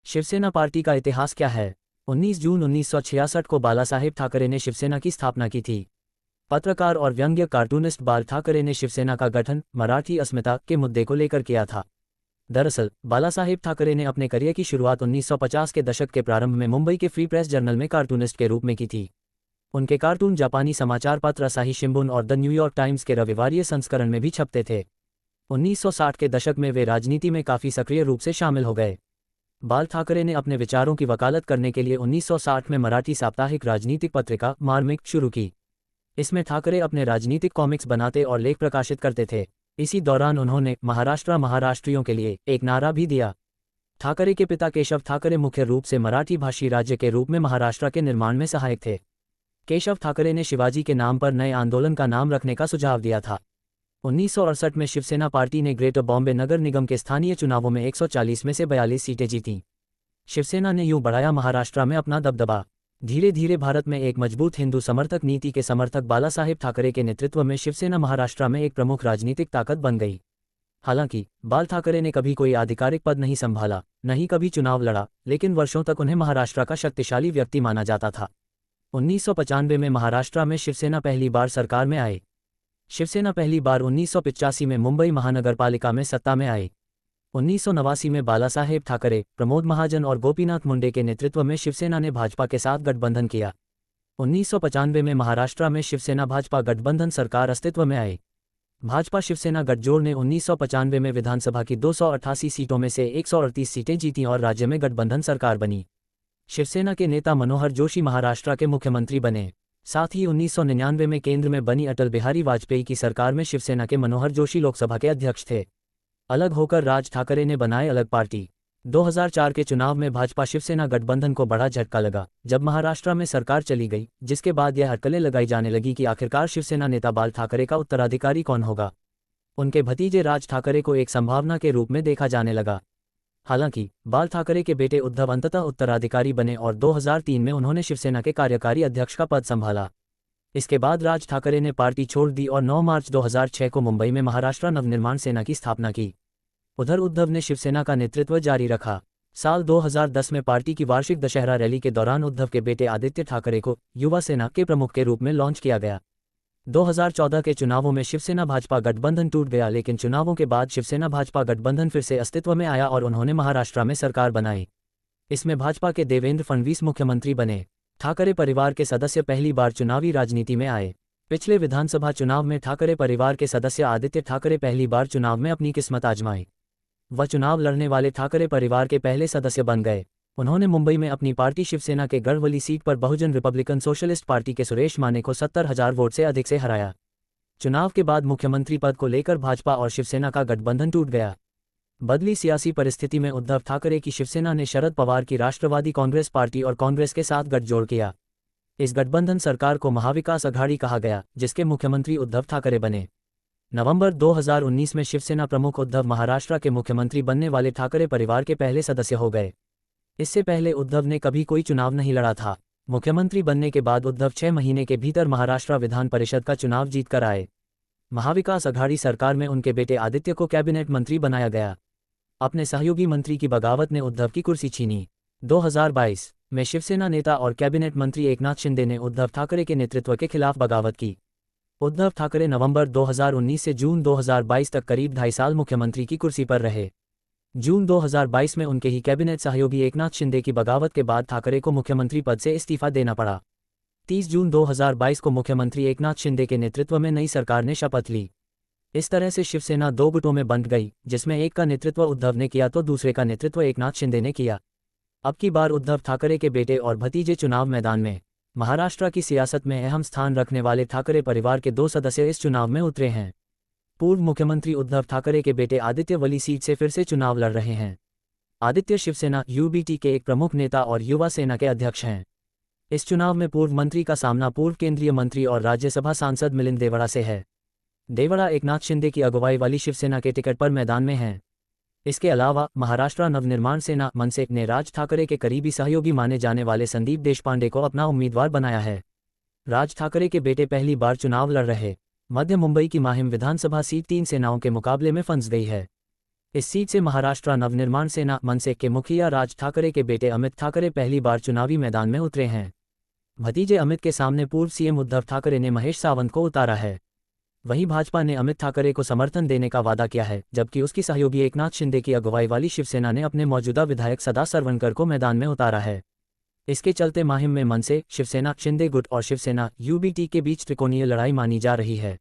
Shiv Sena party का इतिहास क्या है? 19 जून 1966 को बालासाहेब ठाकरे ने शिवसेना की स्थापना की थी। पत्रकार और व्यंग्य कार्टूनिस्ट बाल ठाकरे ने शिवसेना का गठन मराठी अस्मिता के मुद्दे को लेकर किया था। दरअसल बालासाहेब ठाकरे ने अपने करियर की शुरुआत 1950 के दशक के प्रारंभ में मुंबई के फ्री प्रेस जर्नल में कार्टूनिस्ट के रूप में की थी। उनके कार्टून जापानी समाचार पत्र असाही शिंबुन और द न्यूयॉर्क टाइम्स के रविवारीय संस्करण में भी छपते थे। 1960 के दशक में वे राजनीति में काफ़ी सक्रिय रूप से शामिल हो गए। बाल ठाकरे ने अपने विचारों की वकालत करने के लिए 1960 में मराठी साप्ताहिक राजनीतिक पत्रिका मार्मिक शुरू की। इसमें ठाकरे अपने राजनीतिक कॉमिक्स बनाते और लेख प्रकाशित करते थे। इसी दौरान उन्होंने महाराष्ट्रियों के लिए एक नारा भी दिया। ठाकरे के पिता केशव ठाकरे मुख्य रूप से मराठी भाषी राज्य के रूप में महाराष्ट्र के निर्माण में सहायक थे। केशव ठाकरे ने शिवाजी के नाम पर नए आंदोलन का नाम रखने का सुझाव दिया था। 1968 में शिवसेना पार्टी ने ग्रेटर बॉम्बे नगर निगम के स्थानीय चुनावों में 140 में से 42 सीटें जीतीं। शिवसेना ने यूं बढ़ाया महाराष्ट्र में अपना दबदबा। धीरे धीरे भारत में एक मजबूत हिंदू समर्थक नीति के समर्थक बालासाहेब ठाकरे के नेतृत्व में शिवसेना महाराष्ट्र में एक प्रमुख राजनीतिक ताकत बन गई। हालांकि बाल ठाकरे ने कभी कोई आधिकारिक पद नहीं संभाला, न ही कभी चुनाव लड़ा, लेकिन वर्षों तक उन्हें महाराष्ट्र का शक्तिशाली व्यक्ति माना जाता था। 1995 में महाराष्ट्र में शिवसेना पहली बार सरकार में आई। शिवसेना पहली बार 1985 में मुंबई महानगरपालिका में सत्ता में आई। 1989 में बालासाहेब ठाकरे, प्रमोद महाजन और गोपीनाथ मुंडे के नेतृत्व में शिवसेना ने भाजपा के साथ गठबंधन किया। 1995 में महाराष्ट्र में शिवसेना भाजपा गठबंधन सरकार अस्तित्व में आई। भाजपा शिवसेना गठजोड़ ने 1995 में विधानसभा की 288 सीटों में से 138 सीटें जीतीं और राज्य में गठबंधन सरकार बनी। शिवसेना के नेता मनोहर जोशी महाराष्ट्र के मुख्यमंत्री बने। साथ ही 1999 में केंद्र में बनी अटल बिहारी वाजपेयी की सरकार में शिवसेना के मनोहर जोशी लोकसभा के अध्यक्ष थे। अलग होकर राज ठाकरे ने बनाए अलग पार्टी। 2004 के चुनाव में भाजपा शिवसेना गठबंधन को बड़ा झटका लगा जब महाराष्ट्र में सरकार चली गई, जिसके बाद यह अटकलें लगाई जाने लगी कि आखिरकार शिवसेना नेता बाल ठाकरे का उत्तराधिकारी कौन होगा। उनके भतीजे राज ठाकरे को एक संभावना के रूप में देखा जाने लगा। हालांकि बाल ठाकरे के बेटे उद्धव अंततः उत्तराधिकारी बने और 2003 में उन्होंने शिवसेना के कार्यकारी अध्यक्ष का पद संभाला। इसके बाद राज ठाकरे ने पार्टी छोड़ दी और 9 मार्च 2006 को मुंबई में महाराष्ट्र नवनिर्माण सेना की स्थापना की। उधर उद्धव ने शिवसेना का नेतृत्व जारी रखा। साल 2010 में पार्टी की वार्षिक दशहरा रैली के दौरान उद्धव के बेटे आदित्य ठाकरे को युवा सेना के प्रमुख के रूप में लॉन्च किया गया। 2014 के चुनावों में शिवसेना भाजपा गठबंधन टूट गया, लेकिन चुनावों के बाद शिवसेना भाजपा गठबंधन फिर से अस्तित्व में आया और उन्होंने महाराष्ट्र में सरकार बनाई। इसमें भाजपा के देवेंद्र फडणवीस मुख्यमंत्री बने। ठाकरे परिवार के सदस्य पहली बार चुनावी राजनीति में आए। पिछले विधानसभा चुनाव में ठाकरे परिवार के सदस्य आदित्य ठाकरे पहली बार चुनाव में अपनी किस्मत आजमाई। वह चुनाव लड़ने वाले ठाकरे परिवार के पहले सदस्य बन गए। उन्होंने मुंबई में अपनी पार्टी शिवसेना के गढ़वली सीट पर बहुजन रिपब्लिकन सोशलिस्ट पार्टी के सुरेश माने को 70,000 वोट से अधिक से हराया। चुनाव के बाद मुख्यमंत्री पद को लेकर भाजपा और शिवसेना का गठबंधन टूट गया। बदली सियासी परिस्थिति में उद्धव ठाकरे की शिवसेना ने शरद पवार की राष्ट्रवादी कांग्रेस पार्टी और कांग्रेस के साथ गठजोड़ किया। इस गठबंधन सरकार को महाविकास अघाड़ी कहा गया, जिसके मुख्यमंत्री उद्धव ठाकरे बने। नवंबर 2019 में शिवसेना प्रमुख उद्धव महाराष्ट्र के मुख्यमंत्री बनने वाले ठाकरे परिवार के पहले सदस्य हो गए। इससे पहले उद्धव ने कभी कोई चुनाव नहीं लड़ा था। मुख्यमंत्री बनने के बाद उद्धव 6 महीने के भीतर महाराष्ट्र विधान परिषद का चुनाव जीतकर आए। महाविकास अघाड़ी सरकार में उनके बेटे आदित्य को कैबिनेट मंत्री बनाया गया। अपने सहयोगी मंत्री की बगावत ने उद्धव की कुर्सी छीनी। 2022 में शिवसेना नेता और कैबिनेट मंत्री एकनाथ शिंदे ने उद्धव ठाकरे के नेतृत्व के खिलाफ बगावत की। उद्धव ठाकरे नवंबर 2019 से जून 2022 तक करीब 2.5 साल मुख्यमंत्री की कुर्सी पर रहे। जून 2022 में उनके ही कैबिनेट सहयोगी एकनाथ शिंदे की बगावत के बाद ठाकरे को मुख्यमंत्री पद से इस्तीफा देना पड़ा। 30 जून 2022 को मुख्यमंत्री एकनाथ शिंदे के नेतृत्व में नई सरकार ने शपथ ली। इस तरह से शिवसेना 2 गुटों में बंट गई, जिसमें एक का नेतृत्व उद्धव ने किया तो दूसरे का नेतृत्व एकनाथ शिंदे ने किया। अब की बार उद्धव ठाकरे के बेटे और भतीजे चुनाव मैदान में। महाराष्ट्र की सियासत में अहम स्थान रखने वाले ठाकरे परिवार के 2 सदस्य इस चुनाव में उतरे हैं। पूर्व मुख्यमंत्री उद्धव ठाकरे के बेटे आदित्य वली सीट से फिर से चुनाव लड़ रहे हैं। आदित्य शिवसेना यूबीटी के एक प्रमुख नेता और युवा सेना के अध्यक्ष हैं। इस चुनाव में पूर्व मंत्री का सामना पूर्व केंद्रीय मंत्री और राज्यसभा सांसद मिलिंद देवड़ा से है। देवड़ा एकनाथ शिंदे की अगुवाई वाली शिवसेना के टिकट पर मैदान में हैं। इसके अलावा महाराष्ट्र नवनिर्माण सेना मनसे ने राज ठाकरे के करीबी सहयोगी माने जाने वाले संदीप देशपांडे को अपना उम्मीदवार बनाया है। राज ठाकरे के बेटे पहली बार चुनाव लड़ रहे। मध्य मुंबई की माहिम विधानसभा सीट 3 सेनाओं के मुकाबले में फंस गई है। इस सीट से महाराष्ट्र नवनिर्माण सेना मनसे के मुखिया राज ठाकरे के बेटे अमित ठाकरे पहली बार चुनावी मैदान में उतरे हैं। भतीजे अमित के सामने पूर्व सीएम उद्धव ठाकरे ने महेश सावंत को उतारा है। वहीं भाजपा ने अमित ठाकरे को समर्थन देने का वादा किया है, जबकि उसकी सहयोगी एकनाथ शिंदे की अगुवाई वाली शिवसेना ने अपने मौजूदा विधायक सदा सरवणकर को मैदान में उतारा है। इसके चलते माहिम में मनसे, शिवसेना, शिंदे गुट और शिवसेना यूबीटी के बीच त्रिकोणीय लड़ाई मानी जा रही है।